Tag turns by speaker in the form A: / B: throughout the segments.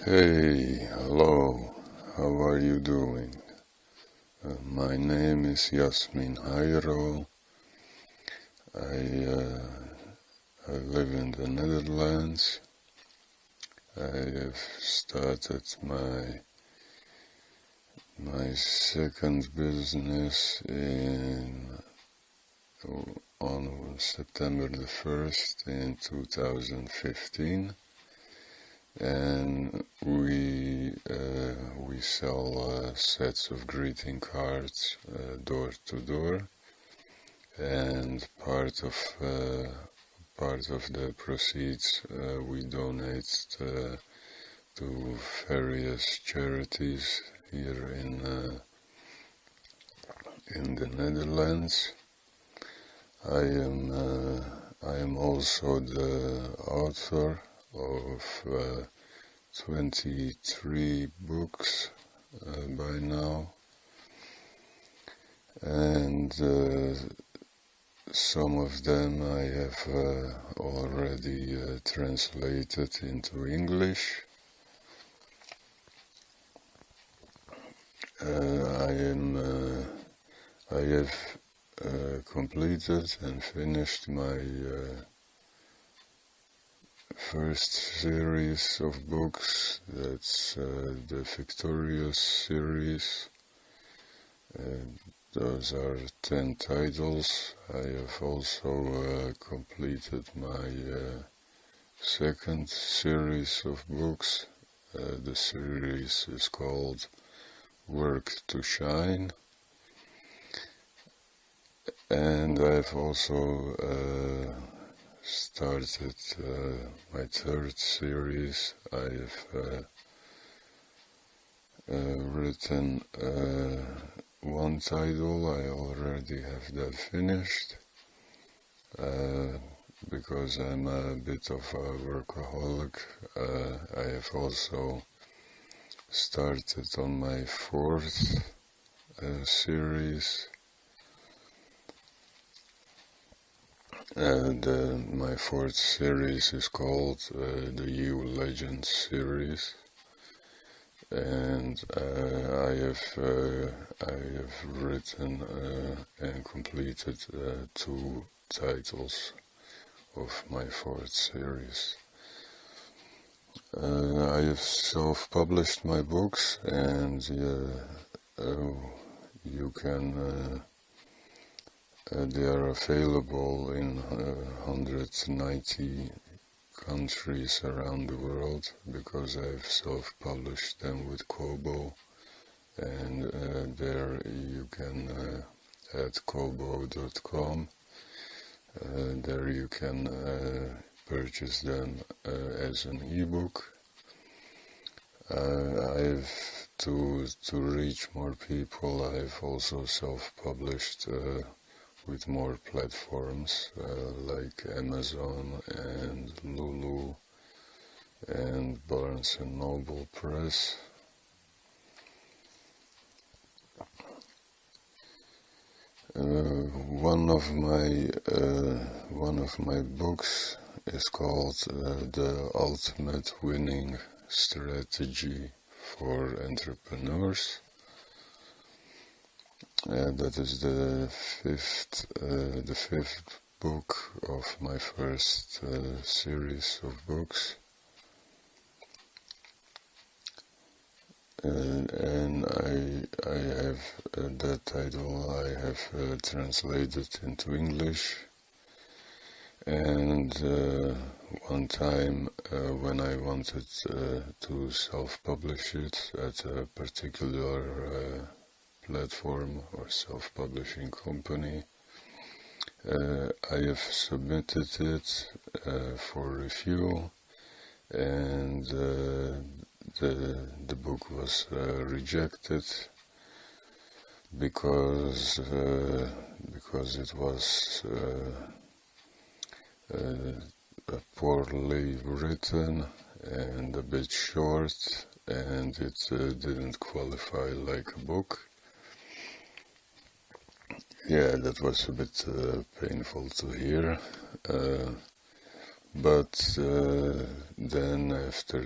A: Hey, hello, how are you doing? My name is Yasmin Hairo. I live in the Netherlands. I have started my second business on September the 1st in 2015. And we sell sets of greeting cards door to door, and part of the proceeds we donate to various charities here in the Netherlands. I am also the author of 23 books by now, and some of them I have already translated into English. I have completed and finished my first series of books. That's the Victorious series. Those are 10 titles. I have also completed my second series of books. The series is called Work to Shine. And I've also started my third series. I have written one title. I already have that finished because I'm a bit of a workaholic. I have also started on my fourth series. My fourth series is called the You Legend series, and I have written and completed 2 titles of my fourth series. I have self-published my books, and you can. They are available in 190 countries around the world, because I've self-published them with Kobo, and there you can at kobo.com. There you can purchase them as an ebook. I've to reach more people. I've also self-published with more platforms like Amazon and Lulu and Barnes & Noble Press. One of my books is called The Ultimate Winning Strategy for Entrepreneurs. That is the fifth book of my first series of books, and I have that title I have translated into English. And one time when I wanted to self-publish it at a particular platform or self-publishing company, I have submitted it for review, and the book was rejected because it was poorly written and a bit short, and it didn't qualify like a book. Yeah, that was a bit painful to hear, but then after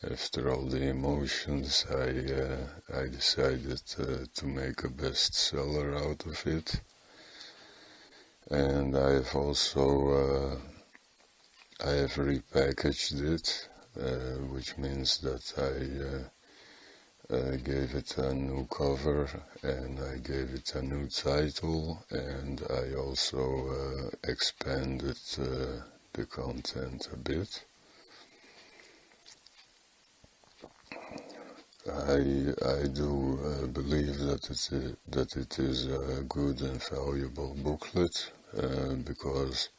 A: after all the emotions, I decided to make a bestseller out of it. And I have also I have repackaged it, which means that I gave it a new cover and I gave it a new title, and I also expanded the content a bit. I do believe that it is a good and valuable booklet because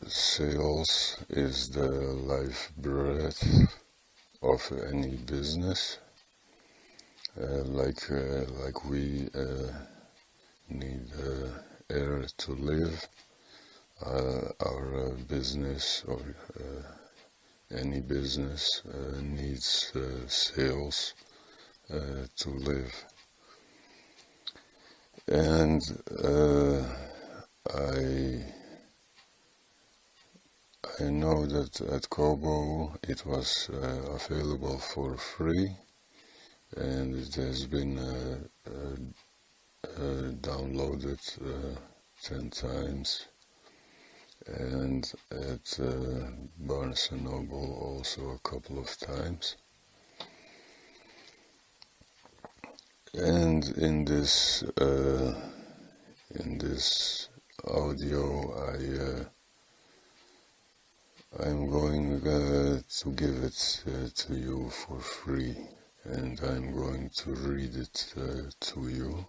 A: sales is the lifeblood of any business. Like we need air to live, our business or any business needs sales to live. And I know that at Kobo it was available for free, and it has been downloaded 10 times, and at Barnes & Noble also a couple of times. And in this audio I'm going to give it to you for free, and I'm going to read it to you.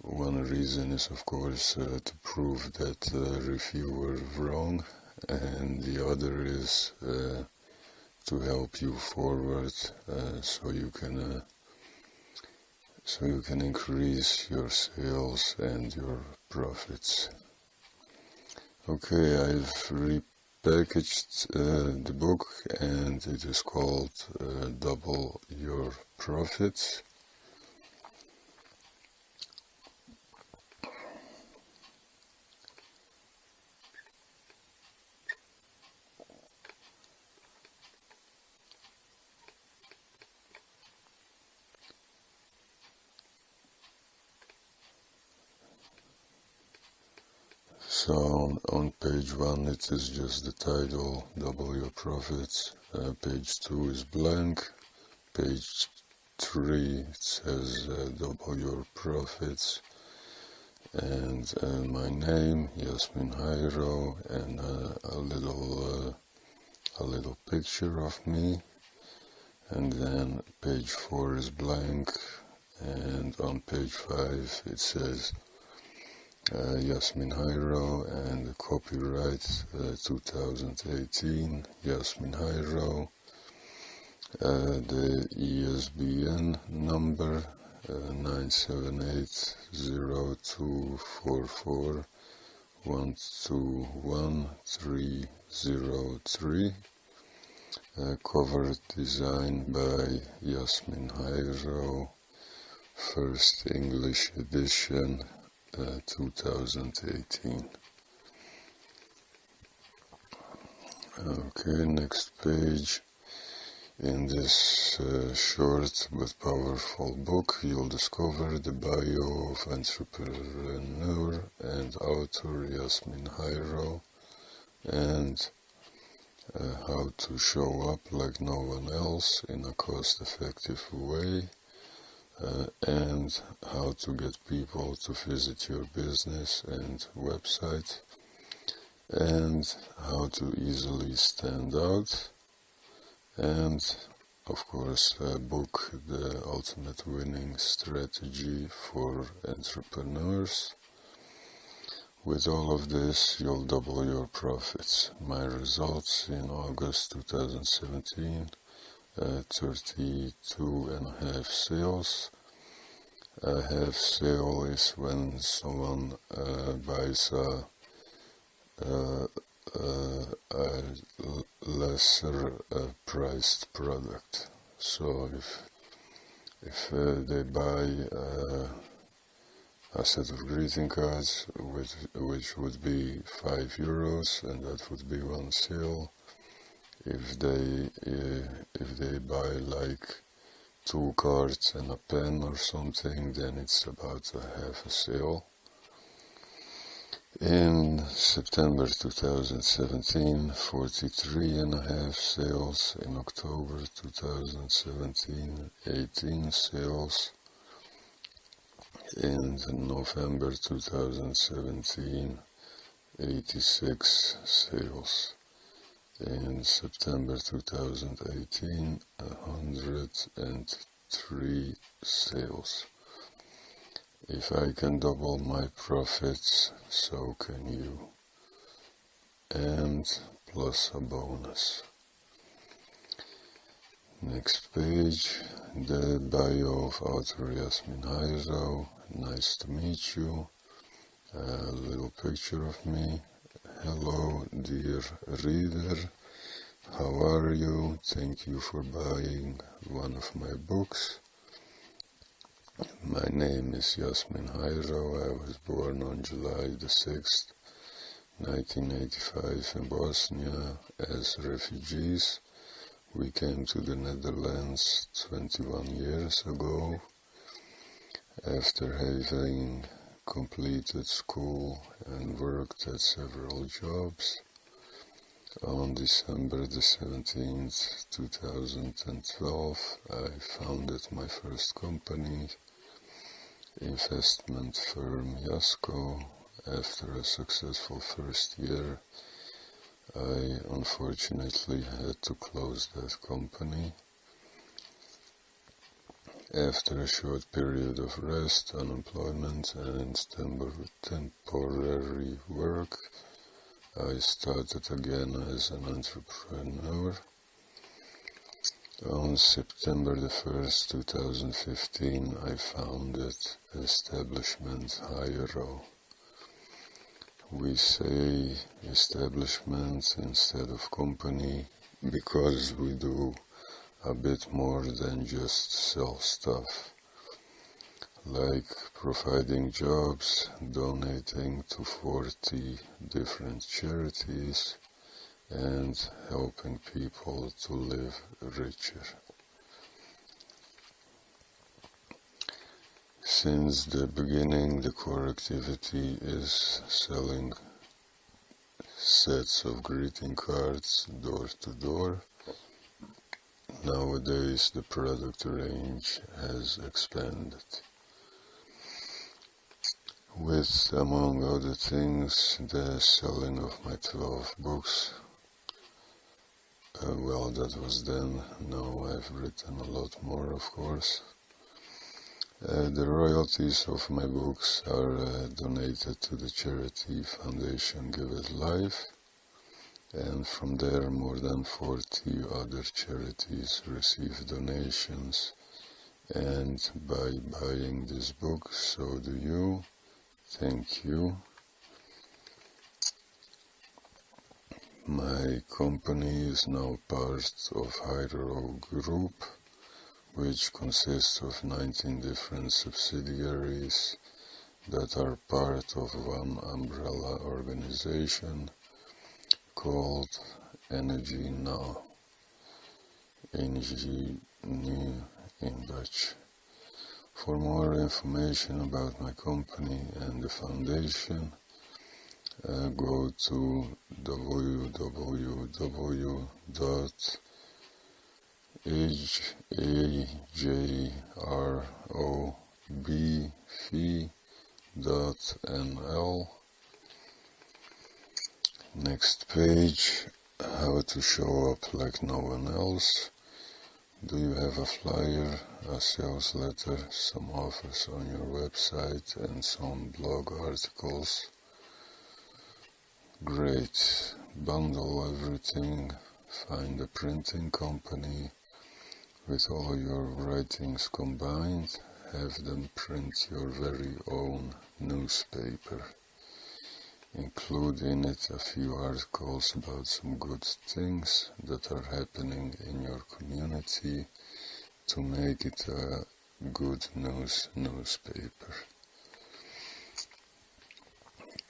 A: One reason is, of course, to prove that the reviewer was wrong, and the other is to help you forward, so you can increase your sales and your profits. Okay, I've repackaged the book, and it is called Double Your Profits. So on page 1 it is just the title, Double Your Profits. Page 2 is blank. Page 3 it says Double Your Profits. And my name, Yasmin Jairo, and a little picture of me. And then page 4 is blank. And on page 5 it says Yasmin Jairo, and copyright 2018, Yasmin Jairo, the ISBN number 978-0244-121303, cover design by Yasmin Jairo, first English edition, 2018. Okay, next page. In this short but powerful book, you'll discover the bio of entrepreneur and author Yasmin Jairo, and how to show up like no one else in a cost-effective way, and how to get people to visit your business and website, and how to easily stand out, and of course book the ultimate winning strategy for entrepreneurs. With all of this, you'll double your profits. My results in August 2017, 32.5 sales. A half sale is when someone buys a lesser priced product. So if they buy a set of greeting cards, which would be €5, and that would be one sale. If they buy like 2 cards and a pen or something, then it's about half a sale. In September 2017, 43.5 sales. In October 2017, 18 sales. In November 2017, 86 sales. In September 2018, 103 sales. If I can double my profits, so can you. And plus a bonus. Next page, the bio of author Yasmin Hairo. Nice to meet you. A little picture of me. Hello, dear reader. How are you? Thank you for buying one of my books. My name is Yasmin Hairo. I was born on July the 6th, 1985 in Bosnia as refugees. We came to the Netherlands 21 years ago after having completed school and worked at several jobs. On December the 17th, 2012, I founded my first company, investment firm Yasko. After a successful first year, I unfortunately had to close that company. After a short period of rest, unemployment, and temporary work, I started again as an entrepreneur. On September the 1st, 2015, I founded establishment Hairo. We say establishment instead of company because we do a bit more than just sell stuff, like providing jobs, donating to 40 different charities, and helping people to live richer. Since the beginning, the core activity is selling sets of greeting cards door to door. Nowadays, the product range has expanded, with, among other things, the selling of my 12 books. Well, that was then. Now I've written a lot more, of course. The royalties of my books are donated to the charity foundation Give It Life, and from there more than 40 other charities receive donations, and by buying this book, so do you. Thank you. My company is now part of Hairo Group, which consists of 19 different subsidiaries that are part of one umbrella organization called Energy Now, Energy Nu in Dutch. For more information about my company and the foundation, go to www.ajrob.nl. Next page, how to show up like no one else. Do you have a flyer, a sales letter, some offers on your website, and some blog articles? Great. Bundle everything, find a printing company with all your writings combined, have them print your very own newspaper. Include in it a few articles about some good things that are happening in your community to make it a good newspaper.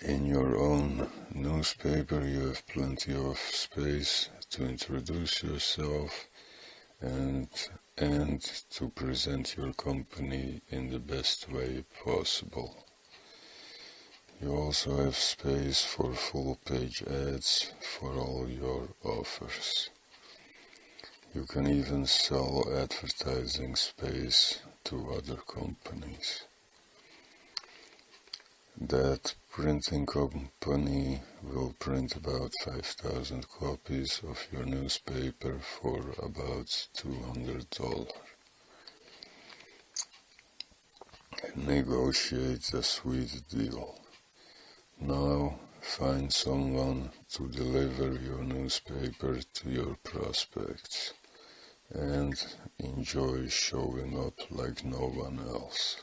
A: In your own newspaper you have plenty of space to introduce yourself and to present your company in the best way possible. You also have space for full-page ads for all your offers. You can even sell advertising space to other companies. That printing company will print about 5,000 copies of your newspaper for about $200. Negotiate a sweet deal. Now find someone to deliver your newspaper to your prospects and enjoy showing up like no one else.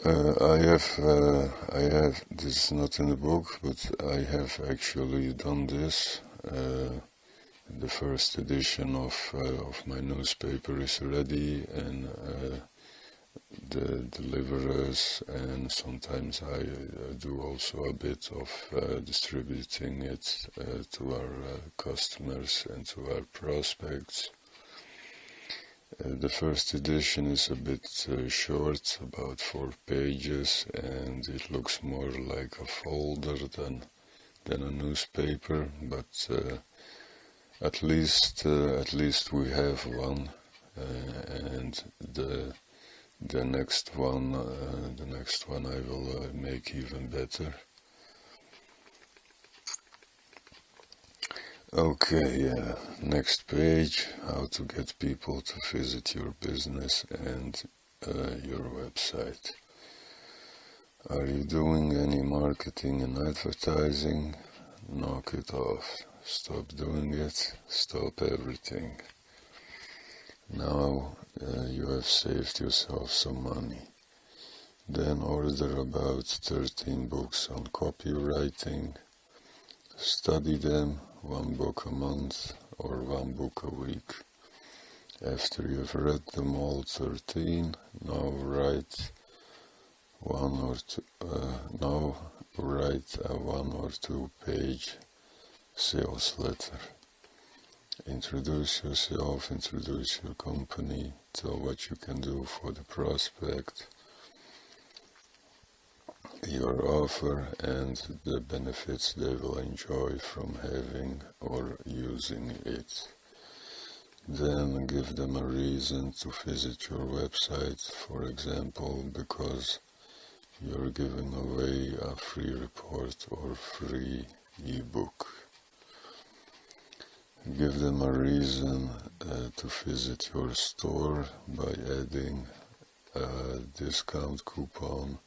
A: I have, this is not in the book, but I have actually done this. The first edition of my newspaper is ready, and the deliverers, and sometimes I do also a bit of distributing it to our customers and to our prospects. The first edition is a bit short, about 4 pages, and it looks more like a folder than a newspaper, but at least we have one, and the next one I will make even better. Okay, next page, how to get people to visit your business and your website. Are you doing any marketing and advertising? Knock it off. Stop doing it. Stop everything. Now you have saved yourself some money. Then order about 13 books on copywriting. Study them, 1 book a month or 1 book a week. After you've read them all 13, now write a 1 or 2 page sales letter. Introduce yourself, introduce your company, tell what you can do for the prospect, your offer, and the benefits they will enjoy from having or using it. Then give them a reason to visit your website, for example, because you're giving away a free report or free ebook. Give them a reason to visit your store by adding a discount coupon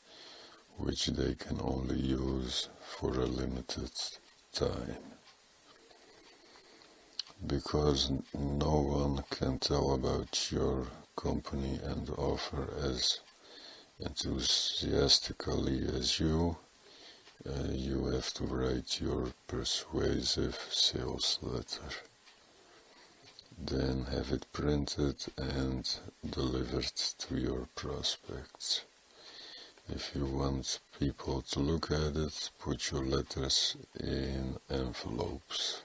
A: which they can only use for a limited time. Because no one can tell about your company and offer as enthusiastically as you, you have to write your persuasive sales letter. Then have it printed and delivered to your prospects. If you want people to look at it, put your letters in envelopes.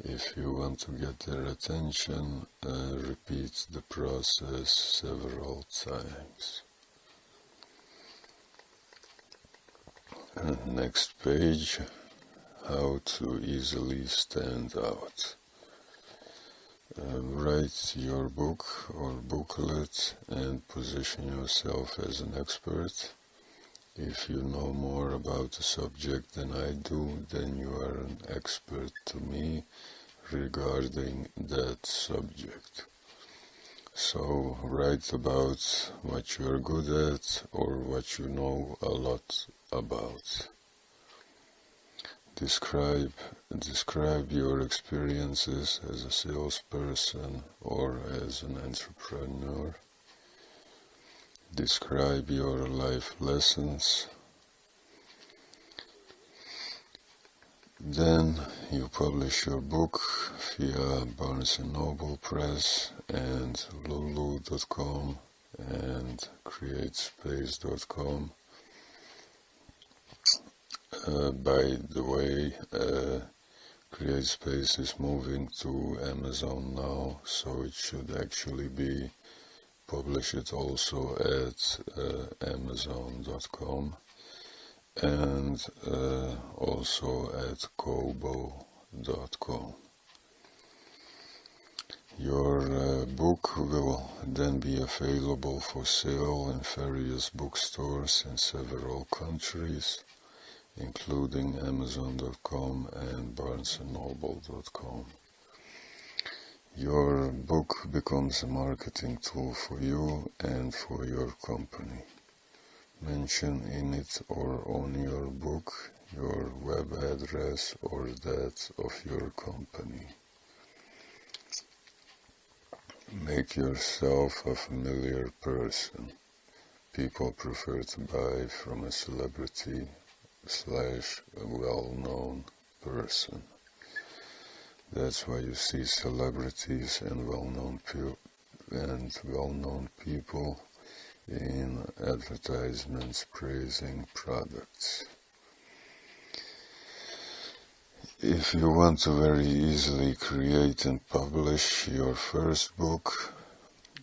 A: If you want to get their attention, repeat the process several times. Next page, how to easily stand out. Write your book or booklet and position yourself as an expert. If you know more about the subject than I do, then you are an expert to me regarding that subject. So write about what you are good at or what you know a lot about. Describe your experiences as a salesperson or as an entrepreneur. Describe your life lessons. Then you publish your book via Barnes & Noble Press and Lulu.com and createspace.com. By the way, CreateSpace is moving to Amazon now, so it should actually be published also at amazon.com and also at kobo.com. Your book will then be available for sale in various bookstores in several countries, including amazon.com and barnesandnoble.com. Your book becomes a marketing tool for you and for your company. Mention in it or on your book your web address or that of your company. Make yourself a familiar person. People prefer to buy from a celebrity / a well-known person. That's why you see celebrities and well-known people in advertisements praising products. If you want to very easily create and publish your first book,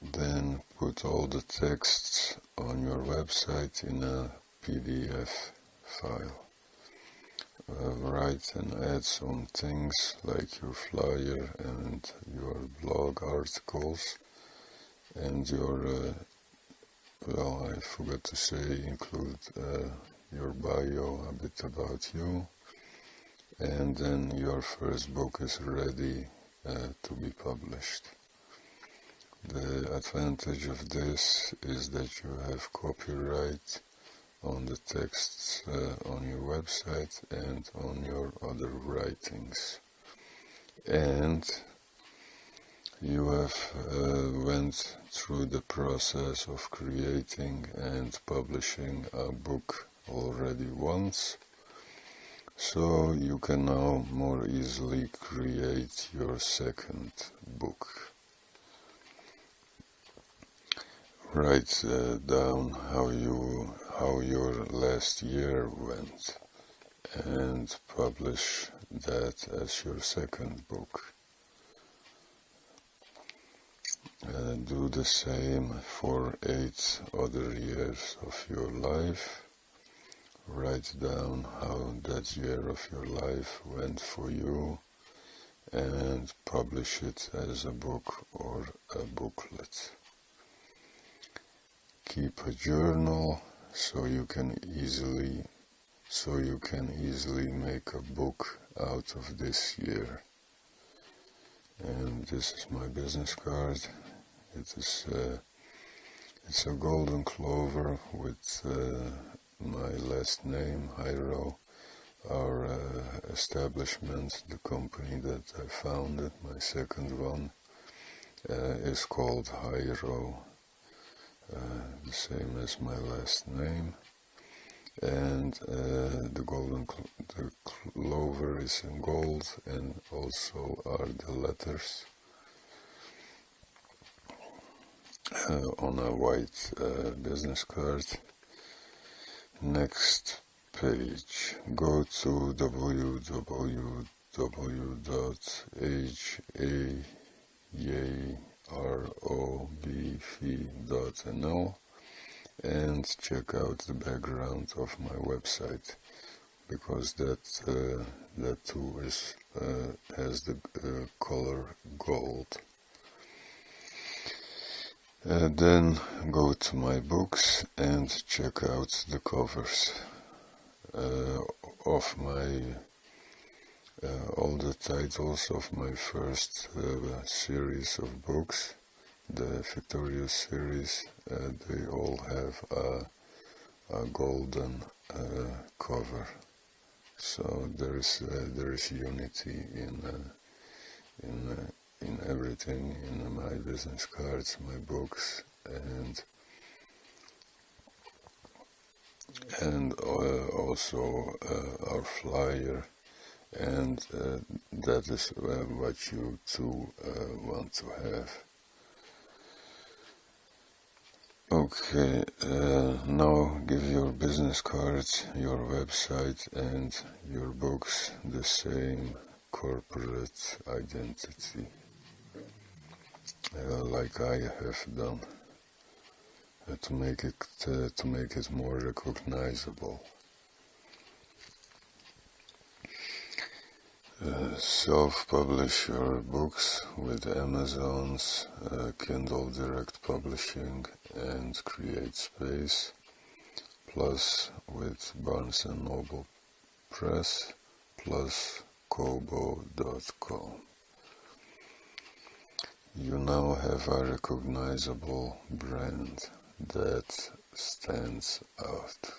A: then put all the texts on your website in a PDF file. Write and add some things like your flyer and your blog articles and your, I forgot to say, include your bio, a bit about you, and then your first book is ready to be published. The advantage of this is that you have copyright on the texts on your website and on your other writings. And you have went through the process of creating and publishing a book already once, so you can now more easily create your second book. Write down how your last year went and publish that as your second book. Do the same for 8 other years of your life. Write down how that year of your life went for you and publish it as a book or a booklet. Keep a journal so you can easily make a book out of this year. And this is my business card. It's a golden clover with my last name, Hyro, our establishment, the company that I founded. My second one is called Hyro, the same as my last name, and the clover is in gold, and also are the letters on a white business card. Next page, go to www.hayarobv.nl and check out the background of my website, because that too has the color gold. Then go to my books and check out the covers of my all the titles of my first series of books, the Victorious series. They all have a golden cover, so there is unity in everything, in my business cards, my books, and also our flyer, and that is what you too want to have. Okay, now give your business cards, your website and your books the same corporate identity, like I have done, to make it more recognizable. Self-publish your books with Amazon's Kindle Direct Publishing and Create Space, plus with Barnes & Noble Press, plus Kobo.com. You now have a recognizable brand that stands out.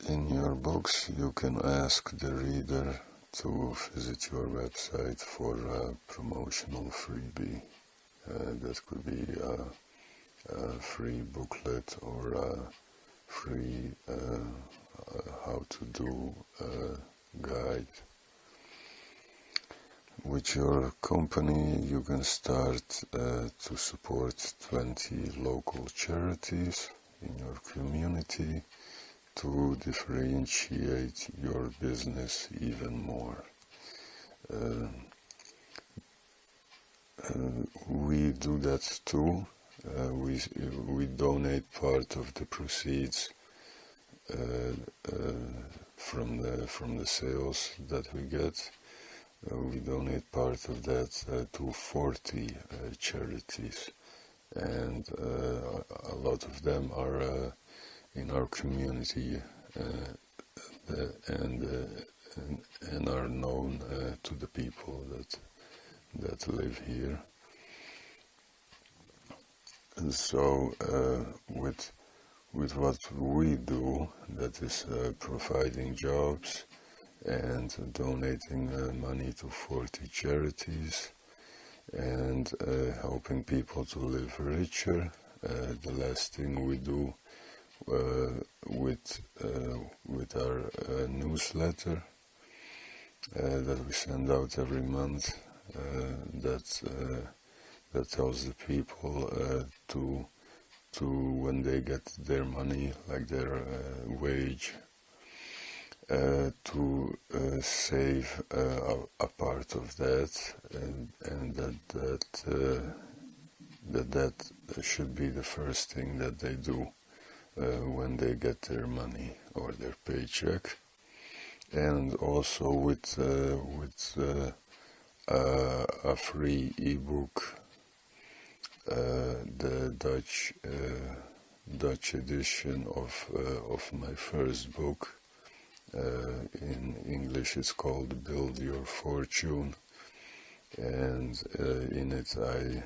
A: In your books, you can ask the reader to visit your website for a promotional freebie. That could be a free booklet or a free how to do guide. With your company, you can start to support 20 local charities in your community to differentiate your business even more. We do that too. We donate part of the proceeds from the sales that we get. We donate part of that to 40 charities, and a lot of them are in our community and are known to the people that live here. And so with what we do, that is providing jobs and donating money to 40 charities and helping people to live richer. The last thing we do with our newsletter that we send out every month, that tells the people to when they get their money, like their wage, to save a part of that, and that should be the first thing that they do when they get their money or their paycheck. And also with a free ebook, the Dutch edition of my first book. In English it's called Build Your Fortune, and in it I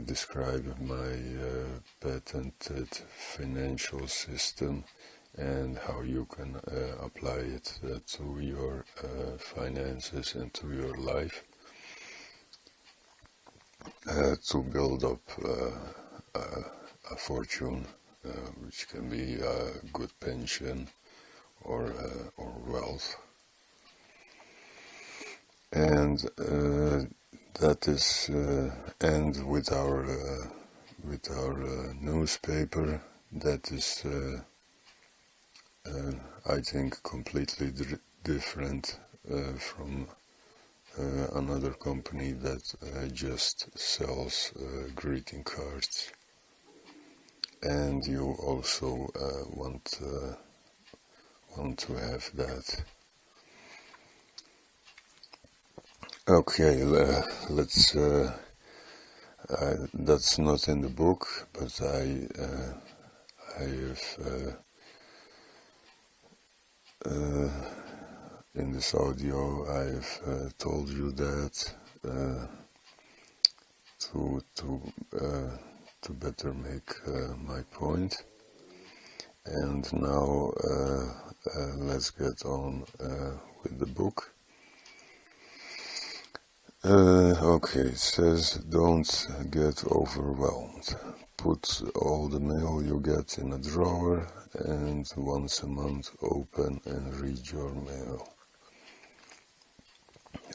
A: describe my patented financial system and how you can apply it to your finances and to your life to build up a fortune, which can be a good pension or wealth. And that is, and with our newspaper, that is, I think, completely different from another company that just sells greeting cards. And you also want to have that. Okay, let's. That's not in the book, but I have in this audio I've told you that to better make my point. And now let's get on with the book. Okay, it says, don't get overwhelmed. Put all the mail you get in a drawer and once a month open and read your mail.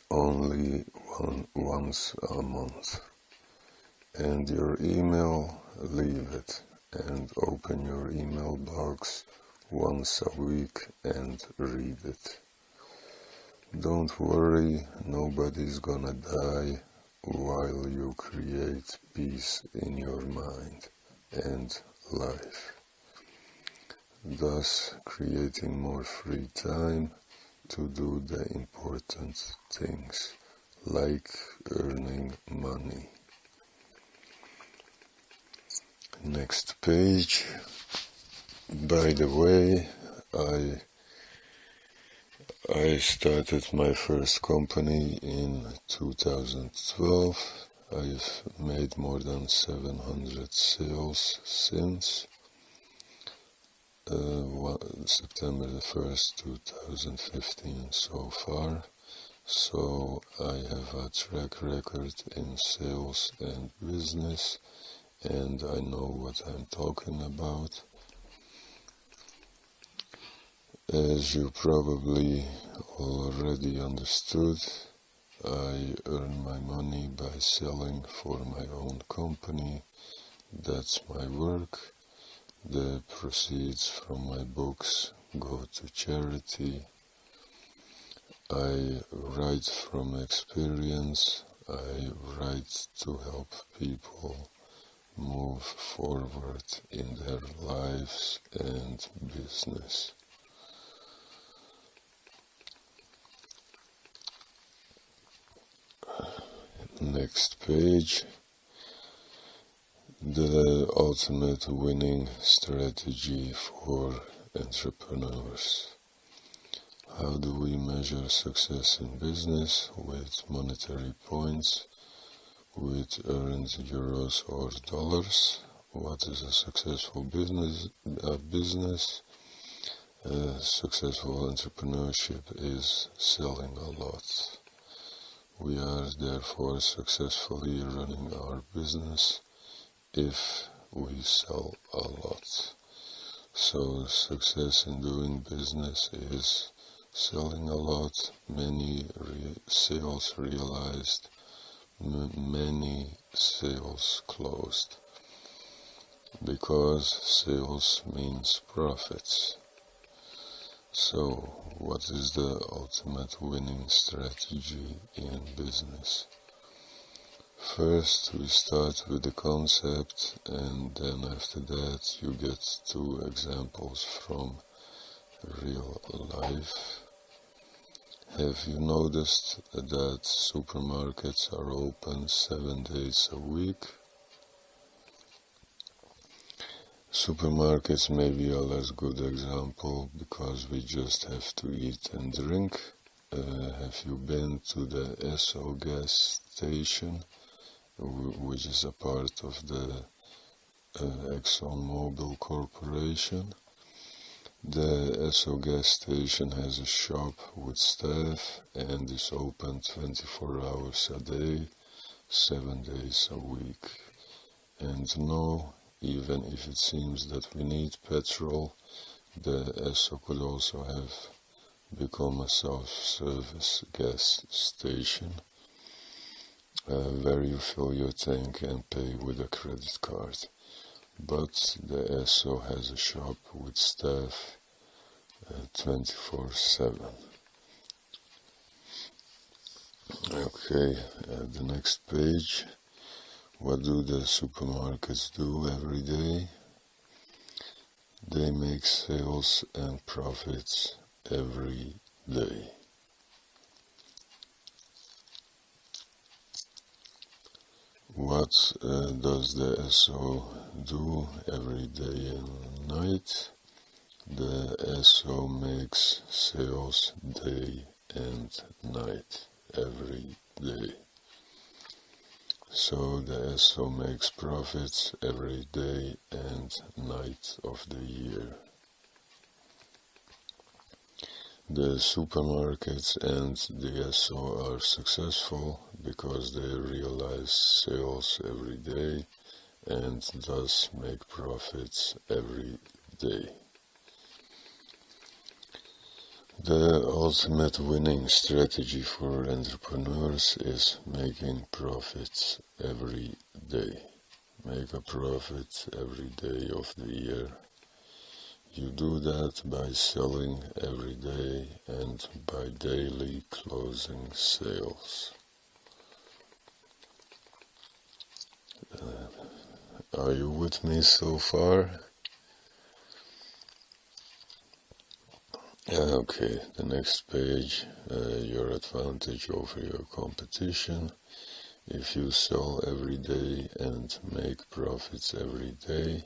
A: Only once a month. And your email, leave it and open your email box once a week and read it. Don't worry, nobody's gonna die while you create peace in your mind and life, thus creating more free time to do the important things like earning money. Next page. By the way, I started my first company in 2012. I've made more than 700 sales since September the 1st, 2015 so far. So I have a track record in sales and business, and I know what I'm talking about. As you probably already understood, I earn my money by selling for my own company. That's my work. The proceeds from my books go to charity. I write from experience. I write to help people move forward in their lives and business. Next page. The ultimate winning strategy for entrepreneurs. How do we measure success in business? With monetary points, with earned euros or dollars. What is a successful business? Successful entrepreneurship is selling a lot. We are therefore successfully running our business if we sell a lot. So success in doing business is selling a lot, many sales realized, many sales closed, because sales means profits. So, what is the ultimate winning strategy in business? First, we start with the concept, and then after that you get 2 examples from real life. Have you noticed that supermarkets are open 7 days a week? Supermarkets may be a less good example because we just have to eat and drink. Have you been to the Esso gas station, which is a part of the ExxonMobil Corporation? The Esso gas station has a shop with staff and is open 24 hours a day, 7 days a week. And no, even if it seems that we need petrol, the Esso could also have become a self-service gas station where you fill your tank and pay with a credit card. But the Esso has a shop with staff 24/7. Okay, the next page. What do the supermarkets do every day? They make sales and profits every day. What does the Esso do every day and night? The Esso makes sales day and night, every day. So the Esso makes profits every day and night of the year. The supermarkets and the Esso are successful because they realize sales every day and thus make profits every day. The ultimate winning strategy for entrepreneurs is making profits every day. Make a profit every day of the year. You do that by selling every day and by daily closing sales. Are you with me so far? Okay, the next page, your advantage over your competition. If you sell every day and make profits every day,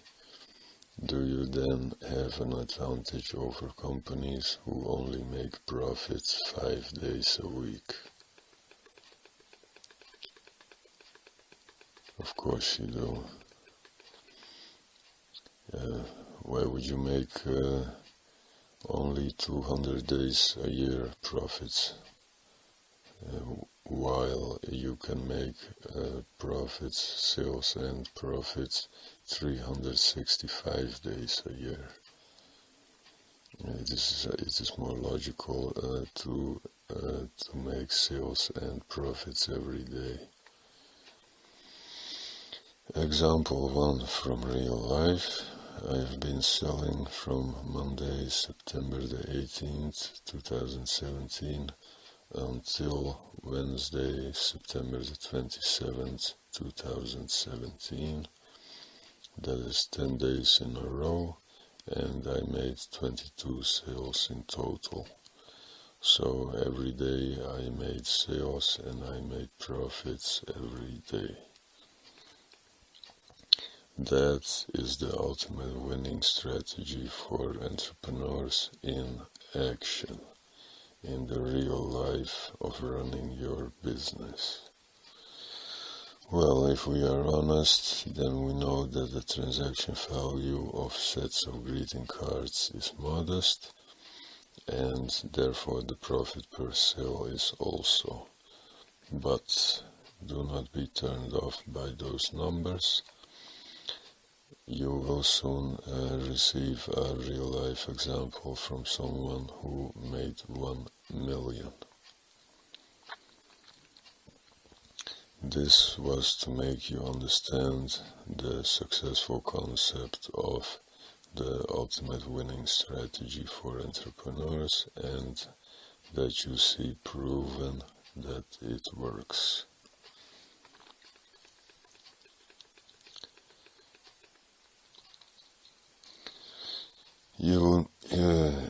A: do you then have an advantage over companies who only make profits 5 days a week? Of course you do. Why would you make only 200 days a year profits, while you can make profits, sales and profits 365 days a year? It is more logical to make sales and profits every day. Example 1 from real life. I've been selling from Monday, September the 18th, 2017 until Wednesday, September the 27th, 2017. That is 10 days in a row, and I made 22 sales in total. So every day I made sales and I made profits every day. That is the ultimate winning strategy for entrepreneurs in action, in the real life of running your business. Well, if we are honest, then we know that the transaction value of sets of greeting cards is modest, and therefore the profit per sale is also. But do not be turned off by those numbers. You will soon receive a real-life example from someone who made 1 million. This was to make you understand the successful concept of the ultimate winning strategy for entrepreneurs, and that you see proven that it works.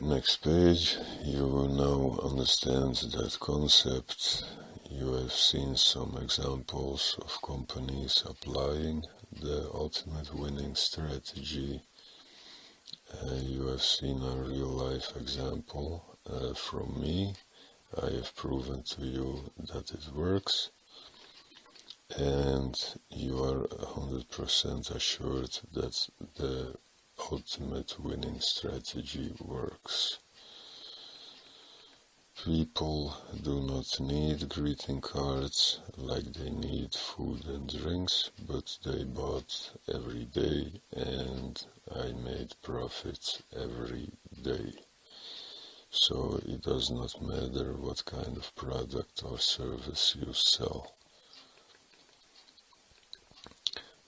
A: Next page, you will now understand that concept. You have seen some examples of companies applying the ultimate winning strategy. You have seen a real-life example from me. I have proven to you that it works, and you are 100% assured that the ultimate winning strategy works. People do not need greeting cards like they need food and drinks, but they bought every day and I made profits every day. So it does not matter what kind of product or service you sell.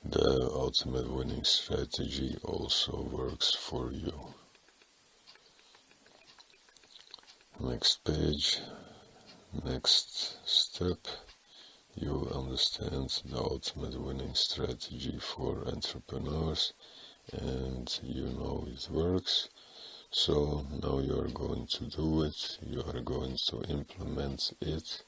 A: The ultimate winning strategy also works for you. Next page, next step, you understand the ultimate winning strategy for entrepreneurs and you know it works. So now you are going to do it, you are going to implement it.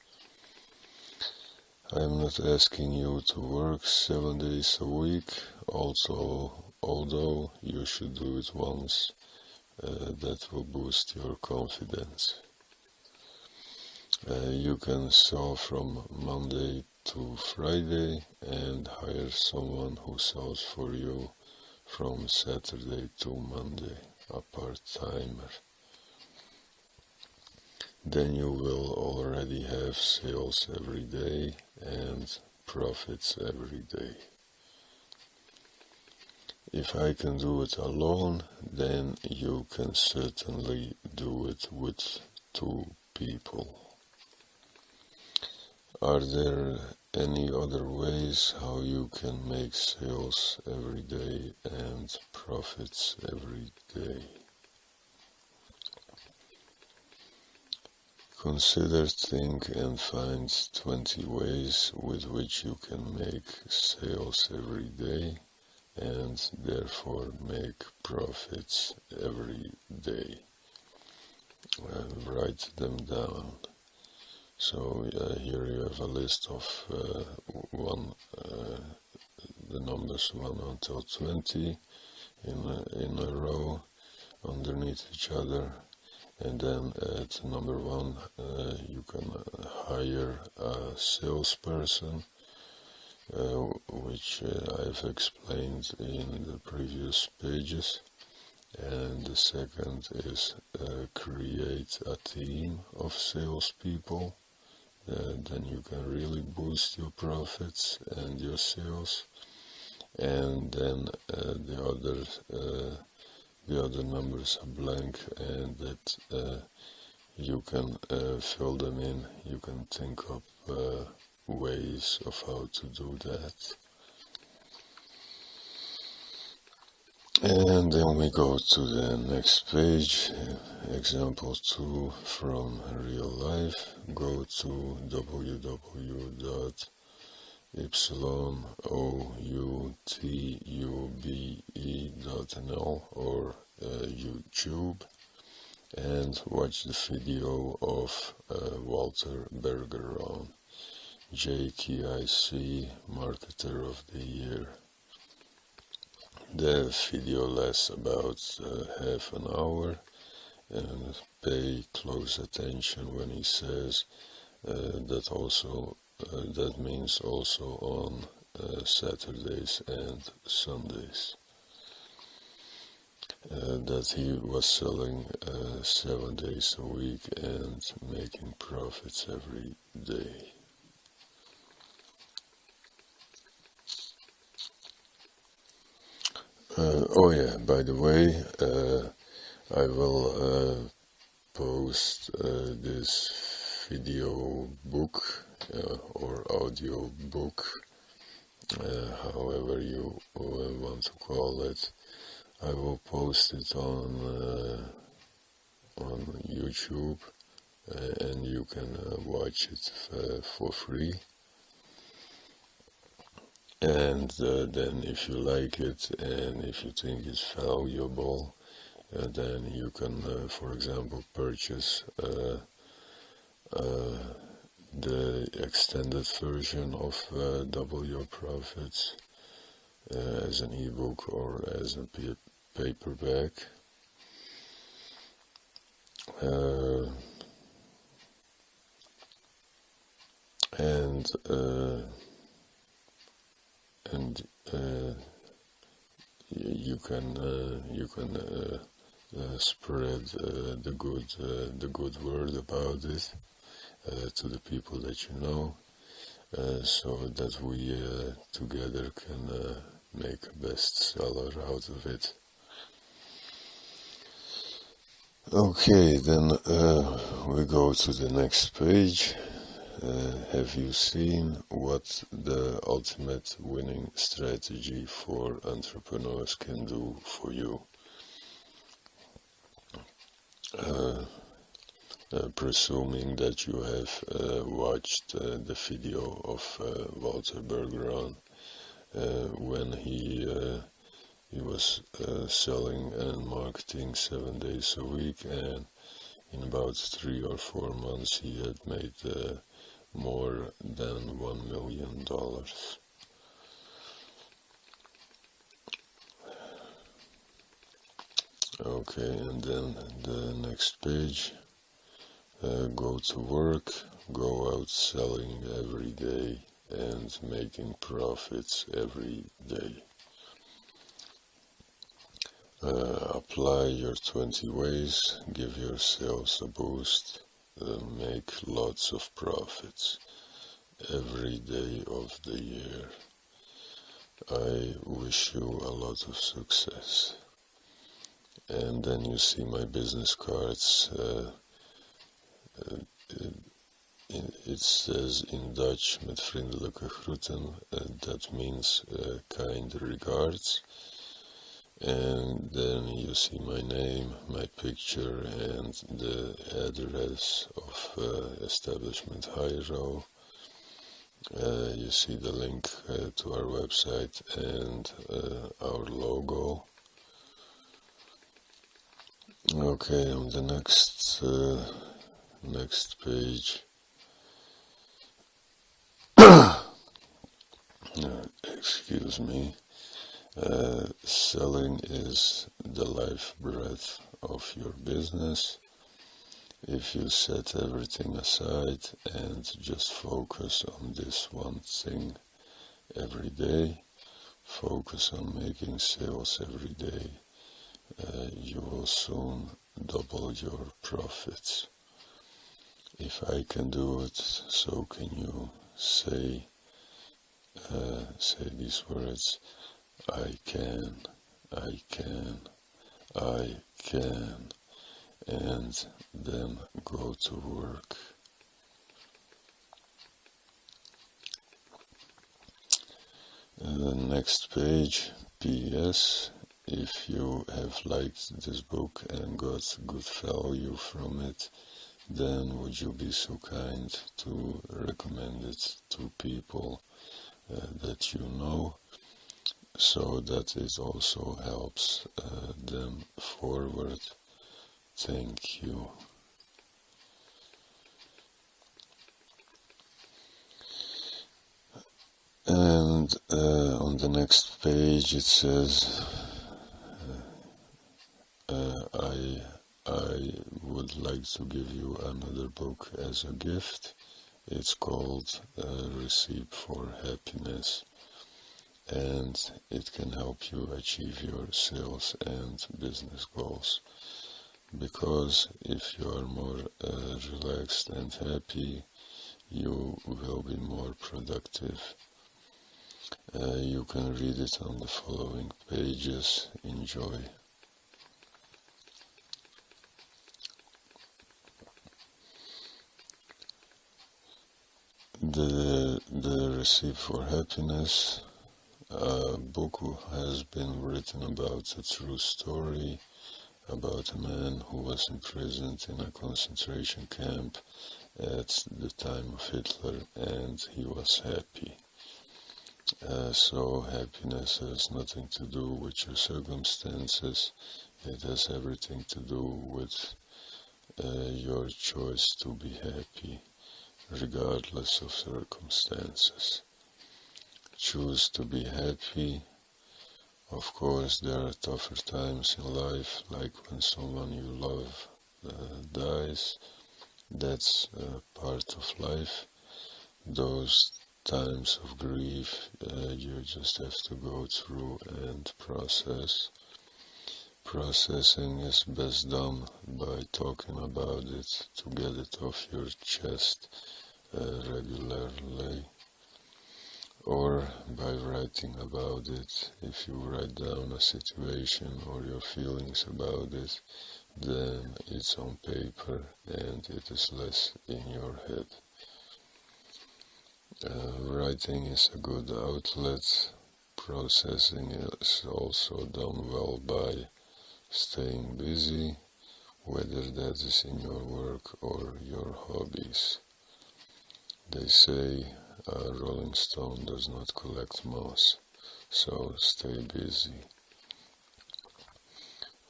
A: I'm not asking you to work 7 days a week, although you should do it once. That will boost your confidence. You can sell from Monday to Friday and hire someone who sells for you from Saturday to Monday, a part-timer. Then you will already have sales every day and profits every day. If I can do it alone, then you can certainly do it with to people. Are there any other ways how you can make sales every day and profits every day? Consider, think and find 20 ways with which you can make sales every day and therefore make profits every day. Write them down. So here you have a list of the numbers 1 until 20 in a row underneath each other. And then at number 1, you can hire a salesperson, which I've explained in the previous pages. And the second is create a team of salespeople. Then you can really boost your profits and your sales. And then the other numbers are blank, and that you can fill them in. You can think up ways of how to do that. And then we go to the next page, example 2 from real life. Go to www.youtube.nl or YouTube and watch the video of Walter Bergeron, JKIC Marketer of the Year. The video lasts about half an hour, and pay close attention when he says that means also on Saturdays and Sundays. That he was selling 7 days a week and making profits every day. By the way, I will post this video book or audio book, however you want to call it. I will post it on YouTube, and you can watch it for free. And then if you like it and if you think it's valuable, then you can, for example, purchase the extended version of Double Your Profits as an ebook or as a paperback. You can spread the good word about it to the people that you know, so that we together can make a bestseller out of it. Okay, then we go to the next page. Have you seen what the ultimate winning strategy for entrepreneurs can do for you? Presuming that you have watched the video of Walter Bergeron when he was selling and marketing 7 days a week, and in about 3 or 4 months he had made more than $1 million. Okay, and then the next page, go to work, go out selling every day and making profits every day. Apply your 20 ways, give your sales a boost, make lots of profits every day of the year. I wish you a lot of success. And then you see my business cards it says in Dutch met vriendelijke groeten, that means kind regards. And then you see my name, my picture, and the address of establishment Hiero. You see the link to our website and our logo. Okay, on the next page, excuse me, selling is the lifeblood of your business. If you set everything aside and just focus on this one thing every day, focus on making sales every day, you will soon double your profits. If I can do it, so can you. Say these words: I can, I can, I can, and then go to work. Next page, PS. If you have liked this book and got good value from it, then would you be so kind to recommend it to people that you know, so that it also helps them forward. Thank you. And on the next page it says, I would like to give you another book as a gift. It's called Recipe for Happiness, and it can help you achieve your sales and business goals. Because if you are more relaxed and happy, you will be more productive. You can read it on the following pages. Enjoy. The Recipe for Happiness book has been written about a true story about a man who was imprisoned in a concentration camp at the time of Hitler, and he was happy. So happiness has nothing to do with your circumstances. It has everything to do with your choice to be happy, regardless of circumstances. Choose to be happy. Of course, there are tougher times in life, like when someone you love dies. That's part of life. Those times of grief, you just have to go through and process. Processing is best done by talking about it, to get it off your chest regularly, or by writing about it. If you write down a situation or your feelings about it, then it's on paper and it is less in your head. Writing is a good outlet. Processing is also done well by staying busy, whether that is in your work or your hobbies. They say a rolling stone does not collect moss, so stay busy.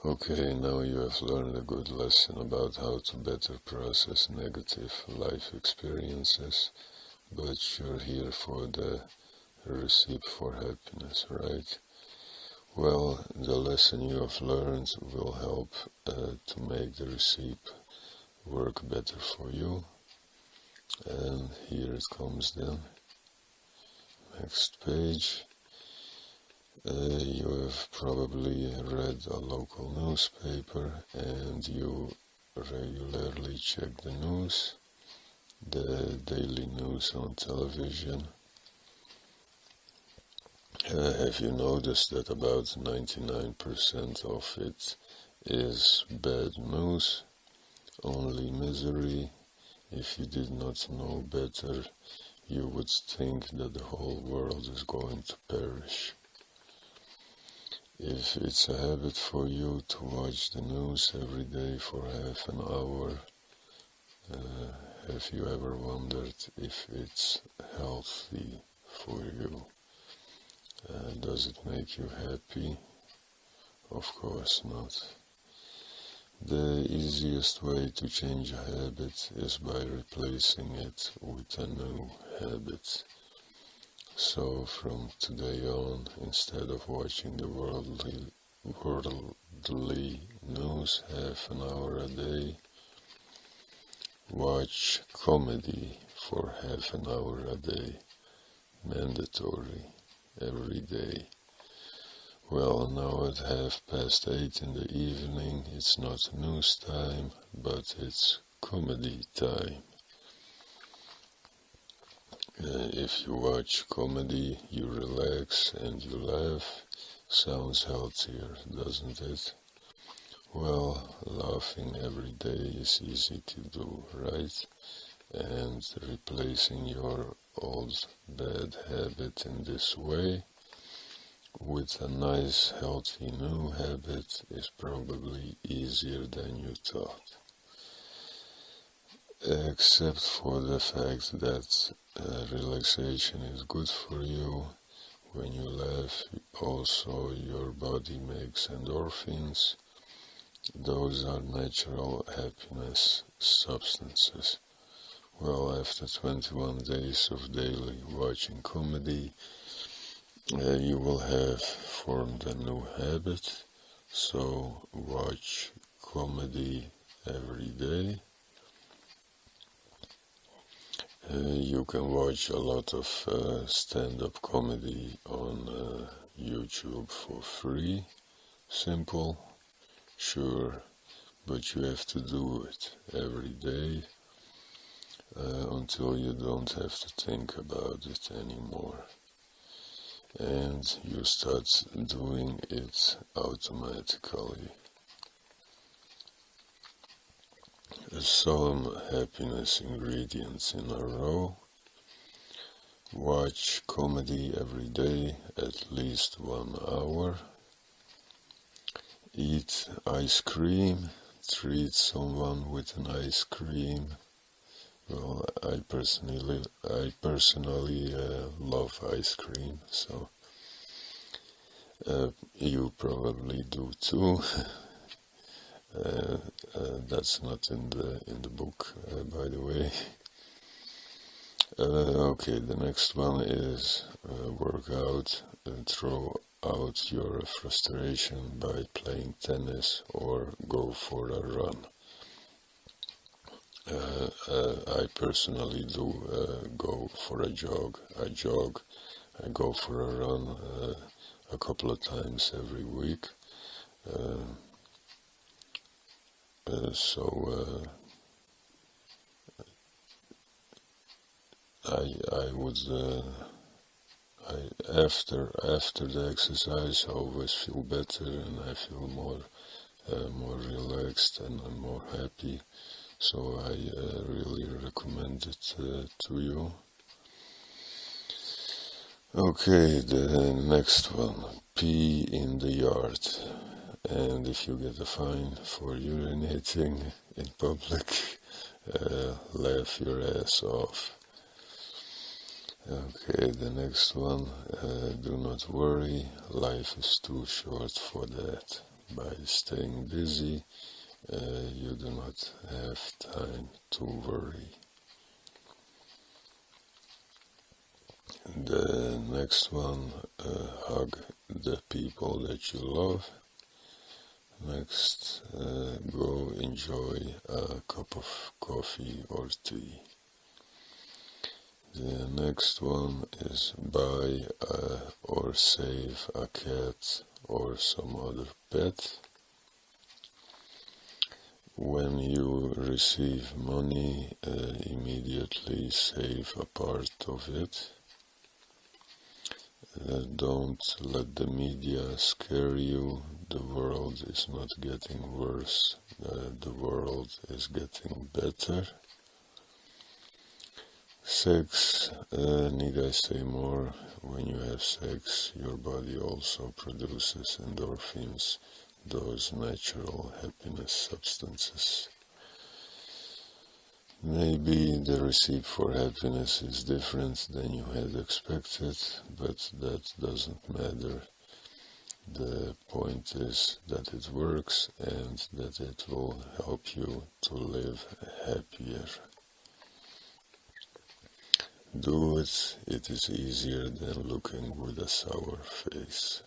A: Okay, now you have learned a good lesson about how to better process negative life experiences, but you're here for the recipe for happiness, right? Well, the lesson you have learned will help to make the recipe work better for you. And here it comes then. Next page. You have probably read a local newspaper and you regularly check the news, the daily news on television. Have you noticed that about 99% of it is bad news, only misery, If you did not know better, you would think that the whole world is going to perish. If it's a habit for you to watch the news every day for half an hour, have you ever wondered if it's healthy for you? Does it make you happy? Of course not. The easiest way to change a habit is by replacing it with a new habit. So from today on, instead of watching the worldly news half an hour a day, watch comedy for half an hour a day, mandatory, every day. Well, now at 8:30 in the evening, it's not news time, but it's comedy time. If you watch comedy, you relax and you laugh. Sounds healthier, doesn't it? Well, laughing every day is easy to do, right? And replacing your old bad habit in this way with a nice, healthy new habit is probably easier than you thought. Except for the fact that relaxation is good for you. When you laugh, also your body makes endorphins. Those are natural happiness substances. Well, after 21 days of daily watching comedy, you will have formed a new habit. So watch comedy every day. You can watch a lot of stand-up comedy on YouTube for free. Simple, sure, but you have to do it every day until you don't have to think about it anymore. And you start doing it automatically. Some happiness ingredients in a row. Watch comedy every day, at least 1 hour. Eat ice cream. Treat someone with an ice cream. Well, I personally love ice cream, so you probably do too. That's not in the book, by the way. Okay, the next one is work out and throw out your frustration by playing tennis or go for a run. I personally do go for a jog. I go for a run a couple of times every week. I would after the exercise I always feel better and I feel more relaxed and I'm more happy. So I really recommend it to you. Okay, the next one, pee in the yard. And if you get a fine for urinating in public, laugh your ass off. Okay, the next one, do not worry, life is too short for that. By staying busy, you do not have time to worry. The next one, hug the people that you love. Next, go enjoy a cup of coffee or tea. The next one is buy or save a cat or some other pet. When you receive money, immediately save a part of it. Don't let the media scare you. The world is not getting worse. The world is getting better. Sex, need I say more? When you have sex, your body also produces endorphins, those natural happiness substances. Maybe the recipe for happiness is different than you had expected, but that doesn't matter. The point is that it works and that it will help you to live happier. Do it, it is easier than looking with a sour face.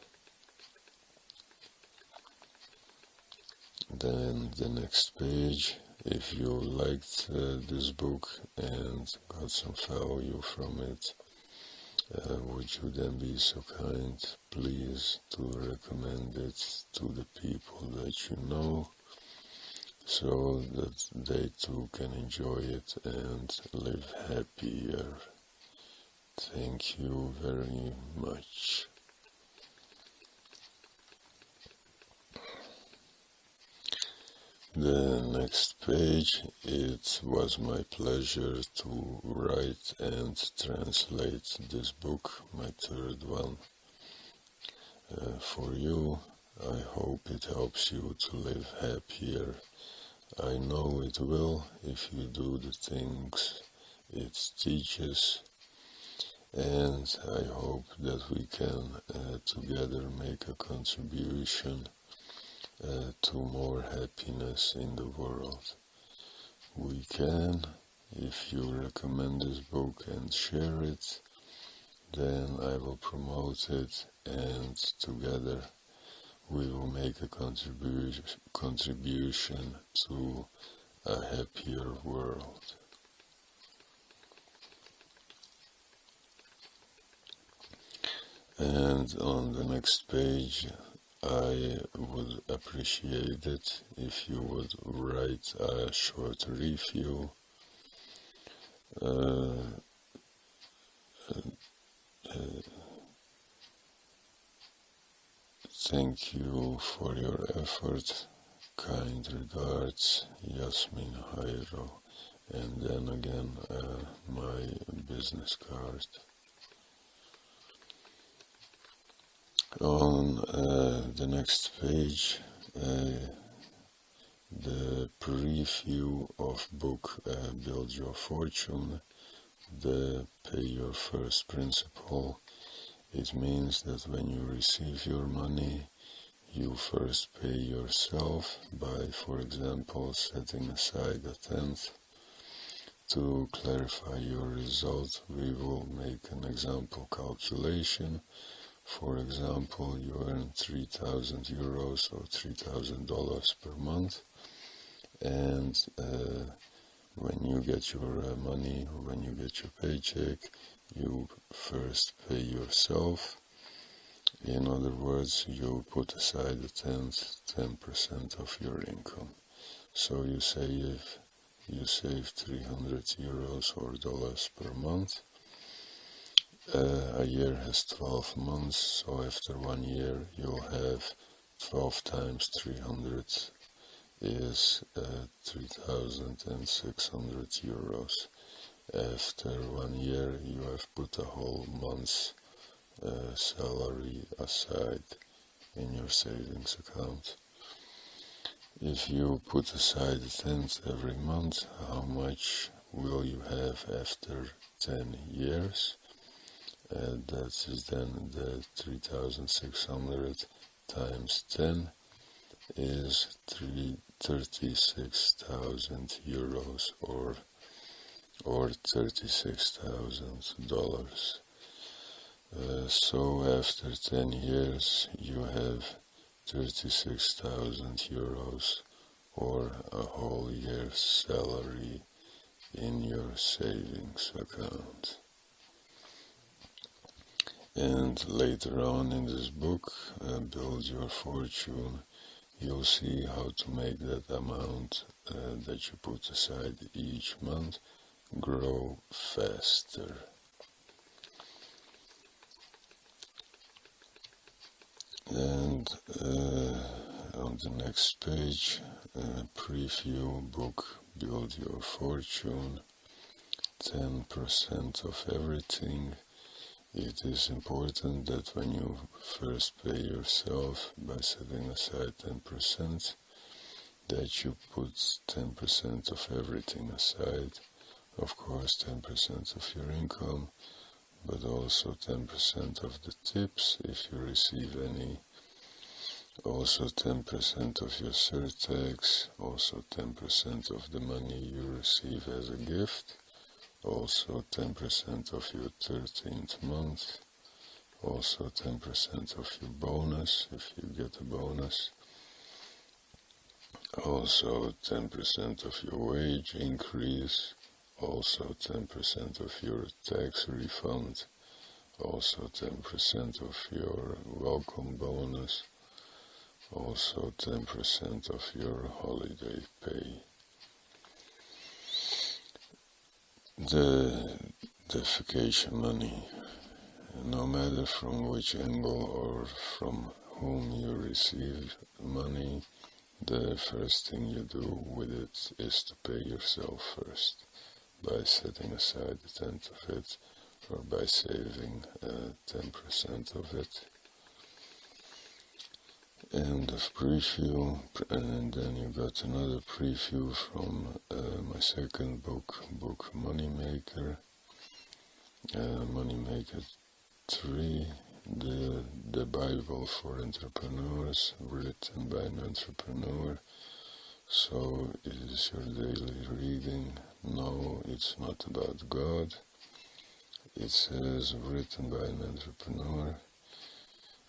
A: Then the next page, if you liked this book and got some value from it, would you then be so kind, please, to recommend it to the people that you know, so that they too can enjoy it and live happier. Thank you very much. The next page, it was my pleasure to write and translate this book, my third one, for you. I hope it helps you to live happier. I know it will if you do the things it teaches, and I hope that we can together make a contribution to more happiness in the world. We can, if you recommend this book and share it, then I will promote it, and together we will make a contribution to a happier world. And on the next page, I would appreciate it if you would write a short review. Thank you for your effort. Kind regards, Yasmin Jairo. And then again, my business card. On the next page, the preview of book Build Your Fortune, the Pay Your First Principle. It means that when you receive your money, you first pay yourself by, for example, setting aside a tenth. To clarify your result, we will make an example calculation. For example, you earn 3,000 euros or $3,000 per month, and when you get your money, when you get your paycheck, you first pay yourself. In other words, you put aside a 10% of your income. So you say if you save 300 euros or dollars per month, a year has 12 months, so after 1 year you'll have 12 times 300 is 3,600 euros. After 1 year you have put a whole month's salary aside in your savings account. If you put aside a tenth every month, how much will you have after 10 years? That is then the 3,600 times 10 is 36,000 euros or $36,000. So after 10 years you have 36,000 euros or a whole year's salary in your savings account. And later on in this book, Build Your Fortune, you'll see how to make that amount that you put aside each month grow faster. And on the next page, preview book Build Your Fortune. 10% of everything. It is important that when you first pay yourself by setting aside 10%, that you put 10% of everything aside. Of course, 10% of your income, but also 10% of the tips if you receive any. Also 10% of your surtax, also 10% of the money you receive as a gift, also 10% of your 13th month, also 10% of your bonus if you get a bonus, also 10% of your wage increase, also 10% of your tax refund, also 10% of your welcome bonus, also 10% of your holiday pay. The vacation money, no matter from which angle or from whom you receive money, the first thing you do with it is to pay yourself first by setting aside a tenth of it or by saving 10% of it. End of preview, and then you got another preview from my second book Moneymaker, Moneymaker 3, the Bible for entrepreneurs, written by an entrepreneur. So it is your daily reading. No, it's not about God. It says written by an entrepreneur.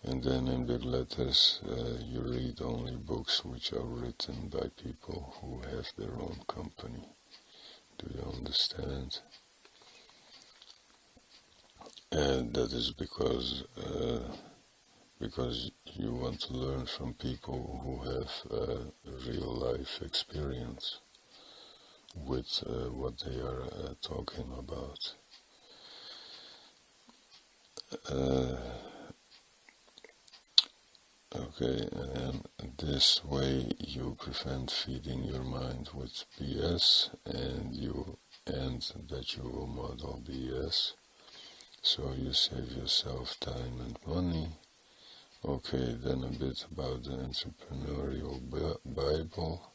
A: And then in big letters, you read only books which are written by people who have their own company. Do you understand? And that is because you want to learn from people who have real life experience with what they are talking about. Okay, and this way you prevent feeding your mind with BS, and that you will model BS, so you save yourself time and money. Okay, then a bit about the entrepreneurial Bible.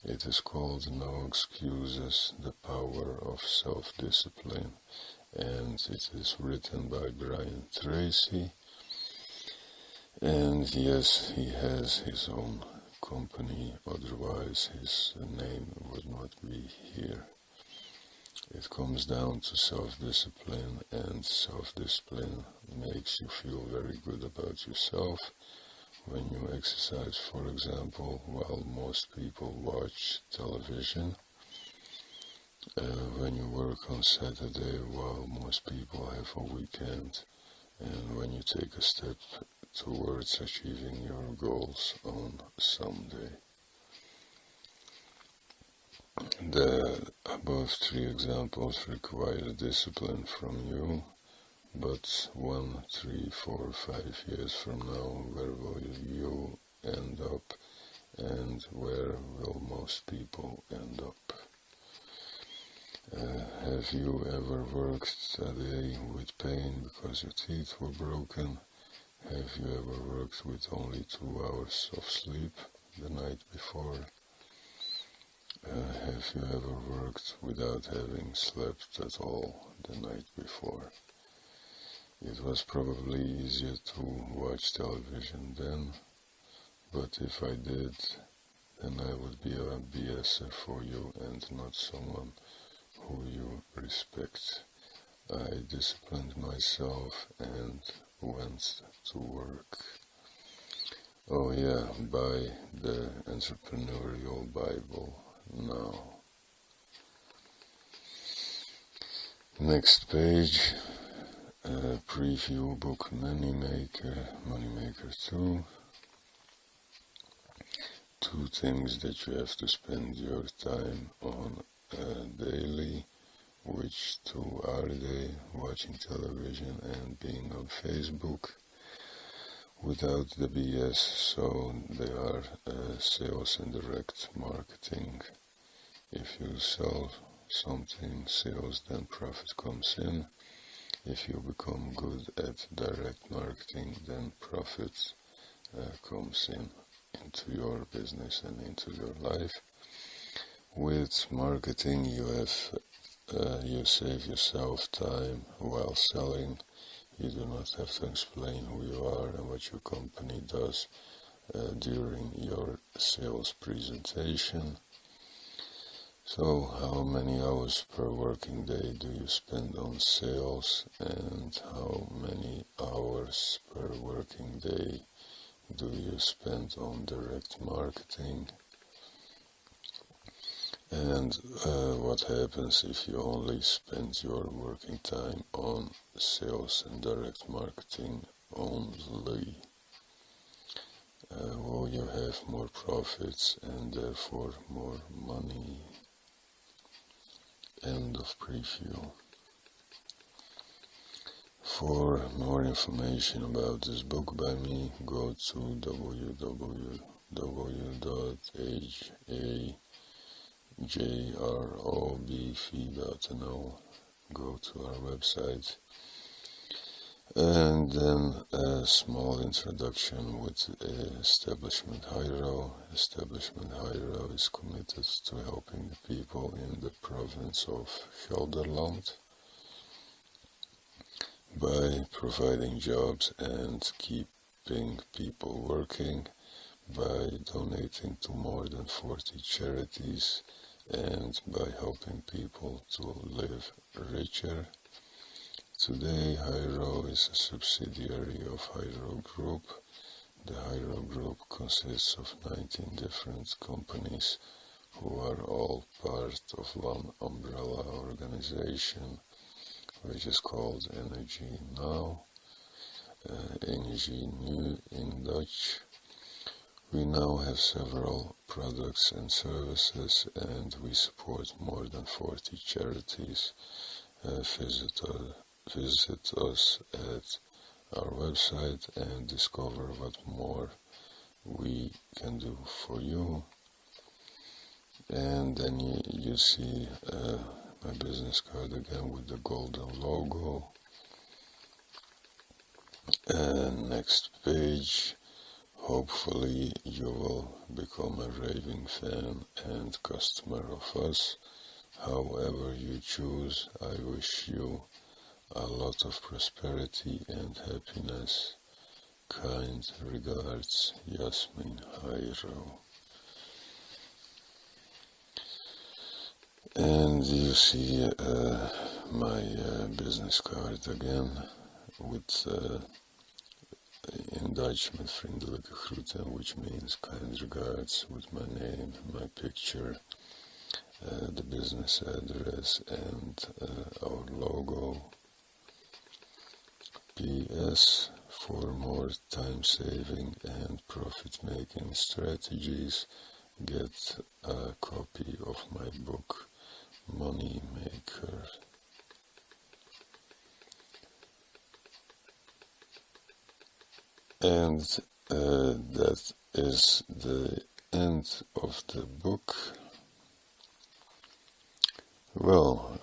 A: It is called No Excuses, the Power of Self-Discipline, and it is written by Brian Tracy. And yes, he has his own company, otherwise his name would not be here. It comes down to self-discipline, and self-discipline makes you feel very good about yourself. When you exercise, for example, while most people watch television, when you work on Saturday while most people have a weekend, and when you take a step towards achieving your goals on Sunday. The above 3 examples require discipline from you, but 1, 3, 4, 5 years from now, where will you end up, and where will most people end up? Have you ever worked a day with pain because your teeth were broken? Have you ever worked with only 2 hours of sleep the night before? Have you ever worked without having slept at all the night before? It was probably easier to watch television then, but if I did, then I would be a BSer for you and not someone who you respect. I disciplined myself and went to work. Oh yeah, buy the Entrepreneurial Bible now. Next page, preview book Moneymaker 2. 2 things that you have to spend your time on daily. Which 2 are they? Watching television and being on Facebook without the BS, so they are sales and direct marketing. If you sell something sells, then profit comes in. If you become good at direct marketing, then profit comes into your business and into your life. With marketing, you save yourself time while selling. You do not have to explain who you are and what your company does during your sales presentation. So, how many hours per working day do you spend on sales, and how many hours per working day do you spend on direct marketing? And what happens if you only spend your working time on sales and direct marketing only? Will you have more profits and therefore more money? End of preview. For more information about this book by me, go to www.hajrobv.nl. Go to our website. And then a small introduction with Establishment Hero. Establishment Hero is committed to helping the people in the province of Gelderland by providing jobs and keeping people working, by donating to more than 40 charities, and by helping people to live richer. Today, Hiro is a subsidiary of Hiro Group. The Hiro Group consists of 19 different companies who are all part of one umbrella organization, which is called Energy Now, Energy Nu in Dutch. We now have several products and services, and we support more than 40 charities. Visit us at our website and discover what more we can do for you. And then you see my business card again with the golden logo. And next page, hopefully you will become a raving fan and customer of us. However you choose, I wish you a lot of prosperity and happiness. Kind regards, Yasmin Hiro. And you see my business card again with in Dutch met vriendelijke groeten, which means kind regards, with my name, my picture, the business address, and our logo. PS, for more time-saving and profit-making strategies, get a copy of my book, Money Maker. And that is the end of the book. Well,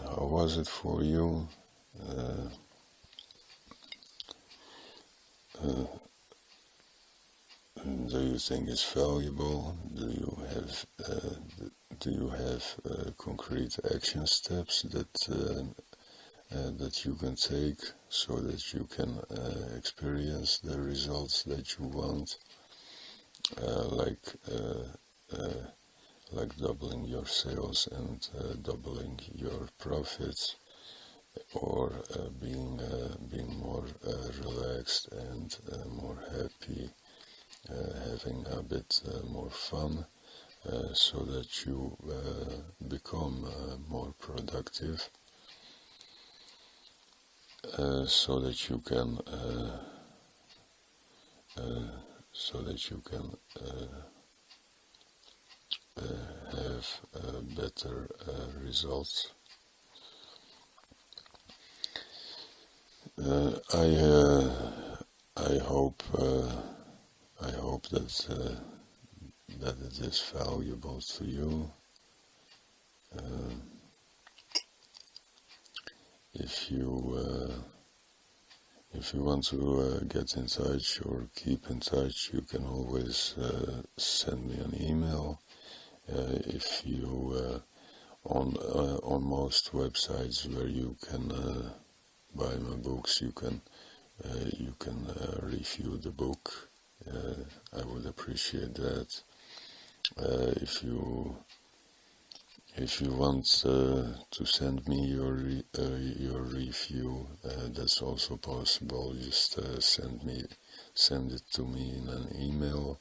A: how was it for you? Do you think it's valuable? Do you have concrete action steps that you can take so that you can experience the results that you want, like doubling your sales and doubling your profits, or being more relaxed and more happy, having a bit more fun, so that you become more productive, so that you can have better results. I hope that it is valuable to you. if you want to get in touch or keep in touch, you can always send me an email. If you on most websites where you can buy my books, you can review the book. I would appreciate that. If you want to send me your review, that's also possible. Just send it to me in an email.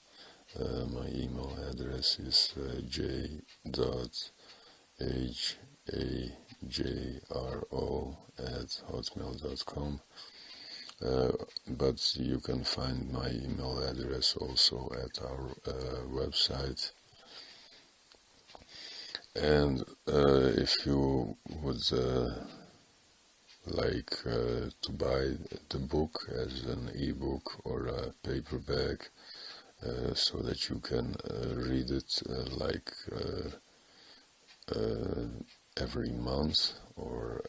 A: My email address is j.hajro@hotmail.com. But you can find my email address also at our website. And if you would like to buy the book as an ebook or a paperback, so that you can read it every month or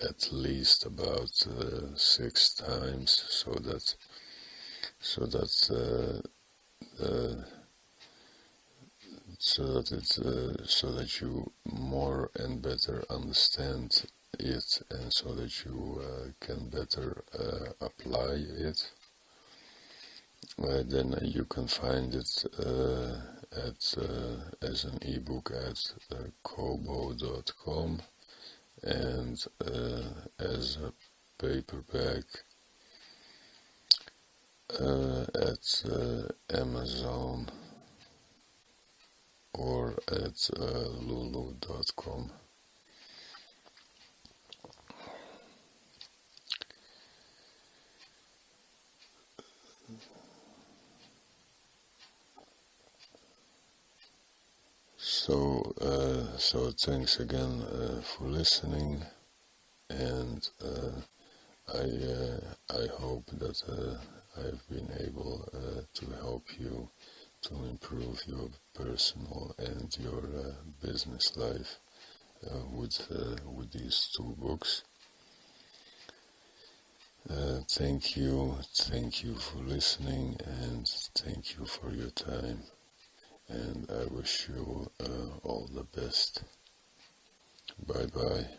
A: at least about 6 times, so that you more and better understand it, and so that you can better apply it. Then you can find it as an ebook at kobo.com, and as a paperback at Amazon or at lulu.com. So thanks again for listening, and I hope that I've been able to help you to improve your personal and your business life with these 2 books. Thank you for listening, and thank you for your time. And I wish you all the best. Bye bye.